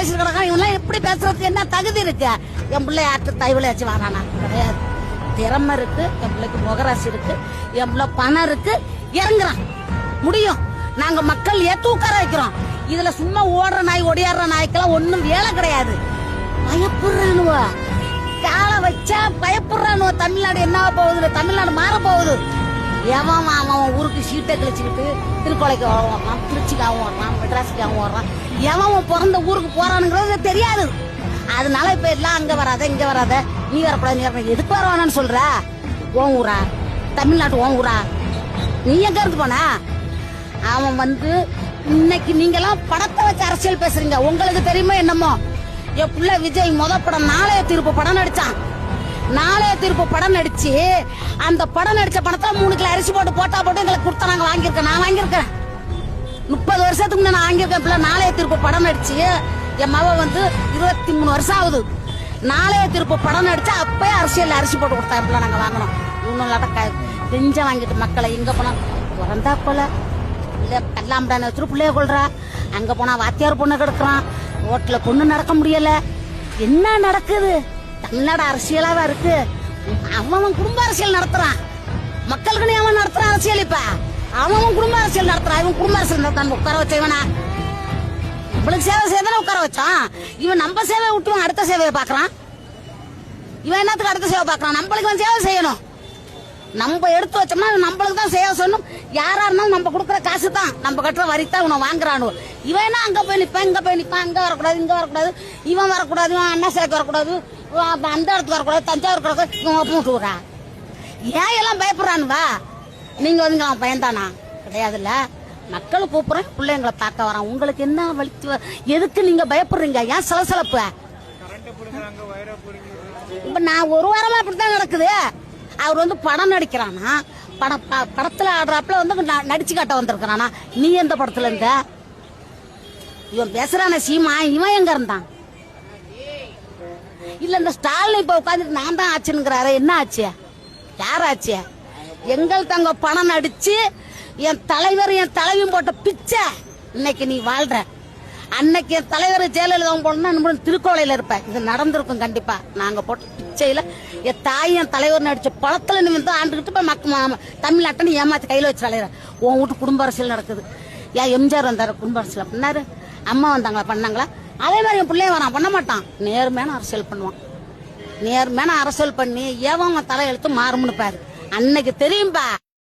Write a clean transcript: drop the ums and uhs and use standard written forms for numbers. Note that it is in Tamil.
பேசிட்டு கிடக்கான். இவெல்லாம் எப்படி பேசுறதுக்கு என்ன தகுதி இருக்கு? என் பிள்ளை யார்கிட்ட தைவில வச்சு வரானா? கிடையாது. திறமை இருக்கு, என் பிள்ளைக்கு முகராசி இருக்கு, என் பிள்ளை பணம் இருக்கு, இறங்குறான் முடியும். நாங்க மக்கள் ஏத்து உட்கார வைக்கிறோம். இதுல சும்மா ஓடுற நாய் ஒடியாடுற நாய்க்கெல்லாம் ஒண்ணும் வேலை கிடையாது. பயப்படுறானுவ, காலை வச்சா பயப்படுறானுவ. தமிழ்நாடு என்ன போகுது? தமிழ்நாடு மாற போகுது. எவன் அவன் ஊருக்கு சீட்டை கிழிச்சுக்கிட்டு திருக்கோளைக்கு ஓடுறான், திருச்சிக்காவும் ஓடுறான், மெட்ராஸுக்காவும் ஓடுறான். எவன் பிறந்த ஊருக்கு போறானுங்கிறது தெரியாது. அதனால இப்ப எல்லாம் அங்க வராத இங்க வராத, நீ வரக்கூடாது, நீ வரக்கூடாது. எதுக்கு வரவானு சொல்ற? ஓன் ஊரா? தமிழ்நாட்டு ஓன் ஊரா? நீ எங்க இருந்து போன? அவன் இன்னைக்கு நீங்க எல்லாம் படத்தை வச்சு அரசியல் பேசுறீங்க. உங்களுக்கு தெரியுமா என்னமோ? என் புள்ள விஜய் படம் நாளைய தீர்ப்பு படம் நடிச்சான். நாளைய தீர்ப்பு படம் நடிச்சு அந்த படம் நடிச்ச படத்தை 3 கிலோ அரிசி போட்டா போட்டு எங்களுக்கு கொடுத்தா நாங்க வாங்கியிருக்கேன். நான் வாங்கியிருக்கேன் 30 வருஷத்துக்கு முன்ன நான் வாங்கியிருக்கேன். பிள்ளை நாளைய தீர்ப்பு படம் நடிச்சு என் மவ 23 வருஷம் ஆகுது. நாளைய தீர்ப்பு படம் நடிச்சு அப்பயே அரசியல் அரிசி போட்டு கொடுத்தா பிள்ளை நாங்க வாங்கணும். இவனும் கெஞ்ச வாங்கிட்டு மக்களை எங்க போனா பிறந்தா போல இல்ல கல்லாம்படான வச்சுட்டு பிள்ளைய கொள்றா. அங்க போனா வாத்தியார் பொண்ணு கிடக்குறான், ரோட்ல பொண்ணு நடக்க முடியல. என்ன நடக்குது? தமிழ்நாடு அரசியலாவா இருக்கு? அவன் குடும்ப அரசியல் நடத்துறான். மக்களுக்கு அவன் நடத்துறான் அரசியல். இப்ப அவன் குடும்ப அரசியல் நடத்துறான். இவன் குடும்ப அரசியல் நடத்தான். உட்கார வச்ச இவனா நம்மளுக்கு சேவை செய்தானே உட்கார வச்சான். இவன் நம்ம சேவையை விட்டு அடுத்த சேவையை பாக்குறான். இவன் என்னத்துக்கு அடுத்த சேவை பாக்குறான்? நம்மளுக்கு சேவை செய்யணும். நம்ம எடுத்து வச்சோம்னா நம்மளுக்கு தான் சேவை செய்யணும். யாரா இருந்தாலும் நம்ம கொடுக்குற காசு தான், நம்ம கட்டுற வரி தான் இவனை வாங்குறானு. இவன் அங்க போய் நிப்பான், இங்க போய் நிப்பான், அங்க வரக்கூடாது, இங்க வரக்கூடாது, இவன் வரக்கூடாது, இவன் அண்ணா சேக்கு வரக்கூடாது, அந்த இடத்துக்கு வரக்கூடாது, தஞ்சாவூர் கூடாது, இவன் போட்டுறா. ஏன் எல்லாம் பயப்படுறானுவா? நீங்க அவன் பயந்தானா? கிடையாதுல்ல. மக்கள் கூப்பிடுறேன், பிள்ளைங்களை பார்க்க வரான். உங்களுக்கு என்ன வலிச்சு? எதுக்கு நீங்க பயப்படுறீங்க? ஏன் சலசலப்பு? இப்ப நான் ஒரு வாரமா அப்படித்தான் நடக்குது. அவர் படம் நடிக்கிறானா, படத்துல ஆடுறாப்புல நடிச்சு காட்ட வந்திருக்கிறானா? நீ எந்த படத்துல இருந்த? இவன் பேசுறான சீமா, இவன் எங்க இருந்தான்? இல்ல இந்த ஸ்டாலின் இப்ப உட்காந்துட்டு நான் தான் ஆச்சுங்கிறாரு. என்ன ஆச்சு? யார் ஆச்சு? எங்கள் தங்க பணம் நடிச்சு என் தலைவர் என் தலைவியும் போட்ட பிச்சை இன்னைக்கு நீ வாழ்ற. அன்னைக்கு என் தலைவர் ஜெயலலிதா போனா திருக்கோளையில இருப்ப. இது நடந்திருக்கும் கண்டிப்பா. நாங்க போட்ட பிச்சையில என் தாய் என் தலைவர் நடிச்ச பழத்துல நீ ஆண்டுகிட்டு தமிழ்நாட்டை ஏமாத்தி கையில வச்சு அலையிற. உன் வீட்டு குடும்ப அரசியல் நடக்குது. ஏன் எம்ஜிஆர் வந்தாரு குடும்ப அரசியல் பண்ணாரு? அம்மா வந்தாங்களா? பண்ணாங்களா? அதே மாதிரி என் பிள்ளைய வரான், பண்ண மாட்டான். நேர்மையான அரசியல் பண்ணுவான். நேர்மையான அரசியல் பண்ணி ஏவன் தலை எழுத்து மாறும்னு பாரு. அன்னைக்கு தெரியும்பா.